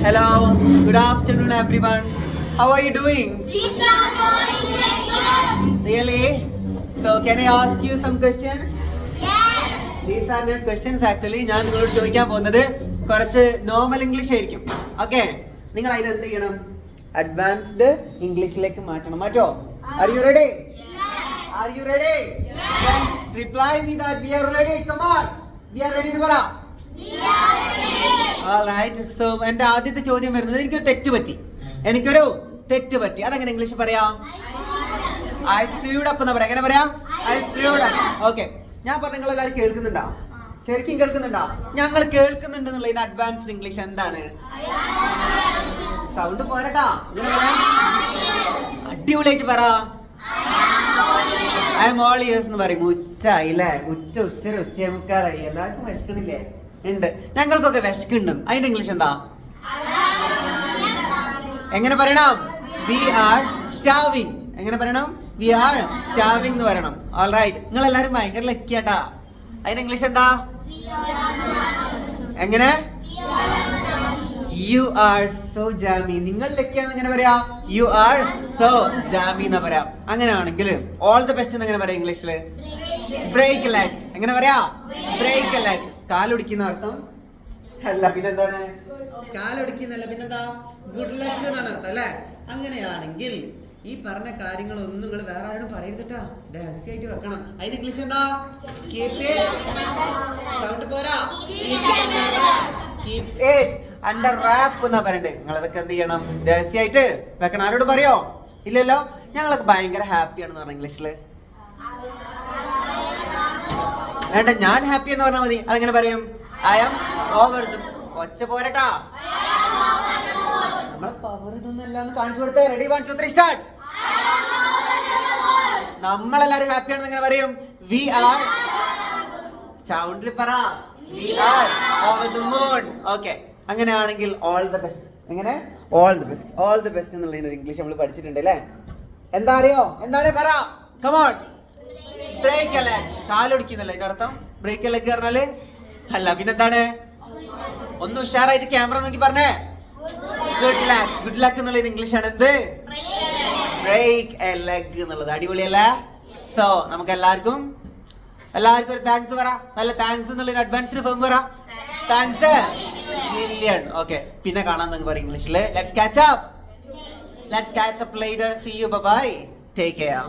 Hello, good afternoon everyone. How are you doing? Really? So can I ask you some questions? Yes. These are not questions actually. ഞാൻ നിങ്ങളോട് ചോദിക്കാൻ പോകുന്നത് കുറച്ച് normal English ആയിരിക്കും. Okay, നിങ്ങൾ അതിൽ എന്ത് ചെയ്യണം? അഡ്വാൻസ്ഡ് ഇംഗ്ലീഷിലേക്ക് മാറ്റണം. മാറ്റോ? Are you ready? Yes. Are you ready? Yes. Then reply me that we are ready. Come on. We are ready എന്ന് പറ. Alright. So എൻ്റെ ആദ്യത്തെ ചോദ്യം വരുന്നത് എനിക്കൊരു തെറ്റ് പറ്റി. അതെങ്ങനെ ഇംഗ്ലീഷ് പറയാം? I screwed up എന്ന് പറയാം. എങ്ങനെ പറയാം? I screwed up. ഓക്കെ, ഞാൻ പറഞ്ഞ നിങ്ങൾ എല്ലാവരും കേൾക്കുന്നുണ്ടോ? ശരിക്കും കേൾക്കുന്നുണ്ടോ? ഞങ്ങൾ കേൾക്കുന്നുണ്ട് എന്നുള്ളതിന് അഡ്വാൻസ്ഡ് ഇംഗ്ലീഷ് എന്താണ്? സൗണ്ട് പോരട്ടാ. അടിപൊളിയായിട്ട് പറ. ഐ എം ഓൾ ഇയേഴ്സ് എന്ന് പറയും. ഉച്ചയില്ലേ? ഉച്ചമുക്കാലായി. എല്ലാവർക്കും വിശക്കണില്ലേ? ഉണ്ട്. ഞങ്ങൾക്കൊക്കെ വിശക്കുണ്ട്. അതിന്റെ ഇംഗ്ലീഷ് എന്താ? എങ്ങനെ പറയണം? We are starving. എങ്ങനെ പറയണം? വി ആർ സ്റ്റാവിങ് എന്ന് പറയണം. ഓൾറൈറ്റ്. നിങ്ങൾ എല്ലാരും ഭയങ്കര ലക്കിയാട്ടാ. അതിന്റെ ഇംഗ്ലീഷ് എന്താ? എങ്ങനെ? യു ആർ സോ ജാമി. നിങ്ങൾ ലക്കിയാന്ന് എങ്ങനെ പറയാ? യു ആർ സോ ജാമി എന്ന് പറയാം. അങ്ങനെയാണെങ്കിൽ ഓൾ ദ ബെസ്റ്റ് എന്ന് എങ്ങനെ പറയാം ഇംഗ്ലീഷില്? Break leg. എങ്ങനെ പറയാ? Break leg. കാലൊടിക്കുന്ന അർത്ഥം അല്ല, പിന്നെന്താണ്? കാലൊടിക്കുന്നല്ല, പിന്നെന്താ? ഗുഡ് ലക്ക് എന്നാണ് അർത്ഥം അല്ലെ? അങ്ങനെയാണെങ്കിൽ ഈ പറഞ്ഞ കാര്യങ്ങളൊന്നും നിങ്ങൾ വേറെ ആരോടും പറയരുതട്ടാ. രഹസ്യമായിട്ട് വെക്കണം. അതിന് ഇംഗ്ലീഷ് എന്താ? Keep it. സൗണ്ട് പോരാ. കീപ് ഇറ്റ് അണ്ടർ റാപ്പ് എന്നാ പറയണ്ടേ. നിങ്ങൾ അതൊക്കെ എന്ത് ചെയ്യണം? രഹസ്യമായിട്ട് വെക്കണം. ആരോട് പറയോ? ഇല്ലല്ലോ. ഞങ്ങളൊക്കെ ഭയങ്കര ഹാപ്പിയാണെന്ന് പറഞ്ഞ ഇംഗ്ലീഷില് വേണ്ട, ഞാൻ ഹാപ്പി എന്ന് പറഞ്ഞാൽ മതി. അതെങ്ങനെ പറയും? I am over the. ഒച്ച പോരട്ടാ. നമ്മളെ പവർ ഇതൊന്നല്ല എന്ന് കാണിച്ചു കൊടുത്തേ. Ready, 1 2 3 start. നമ്മളെല്ലാരും ഹാപ്പിയാണെന്ന് എങ്ങനെ പറയും? We are. സൗണ്ടിൽ പറ. We are over the moon. Okay, അങ്ങനെയാണെങ്കിൽ ഓൾ ദ ബെസ്റ്റ്. എങ്ങനെ? All the best. All the best എന്നുള്ളതിന് ഇംഗ്ലീഷ് നമ്മൾ പഠിച്ചിട്ടുണ്ട് അല്ലേ? എന്താ അറിയോ? എന്താണ് പറ. കമോൺ. ബ്രേക്ക് അല്ലേ? കാലൊടിക്കുന്നല്ലേ അതിന്റെ അർത്ഥം? ബ്രേക്ക് ലെഗ് പറഞ്ഞാല് അല്ല, പിന്നെന്താണ്? ഒന്ന് ഉഷാറായിട്ട് ക്യാമറ നോക്കി പറഞ്ഞേ. Good luck. ഗുഡ് ലക്ക് എന്നുള്ളത് ഇംഗ്ലീഷ് ആണ് എന്ത്? ബ്രേക്ക് എ ലെഗ് എന്നുള്ളത്. അടിപൊളിയല്ലേ? സോ നമുക്ക് എല്ലാവർക്കും ഒരു താങ്ക്സ് പറ. നല്ല താങ്ക്സ് എന്നുള്ളൊരു അഡ്വാൻസിന് ഫോം പറ. Thanks million. ഓക്കെ, പിന്നെ കാണാൻ നമുക്ക് പറയും ഇംഗ്ലീഷില്. Let's catch up later. See you. Bye. Take care.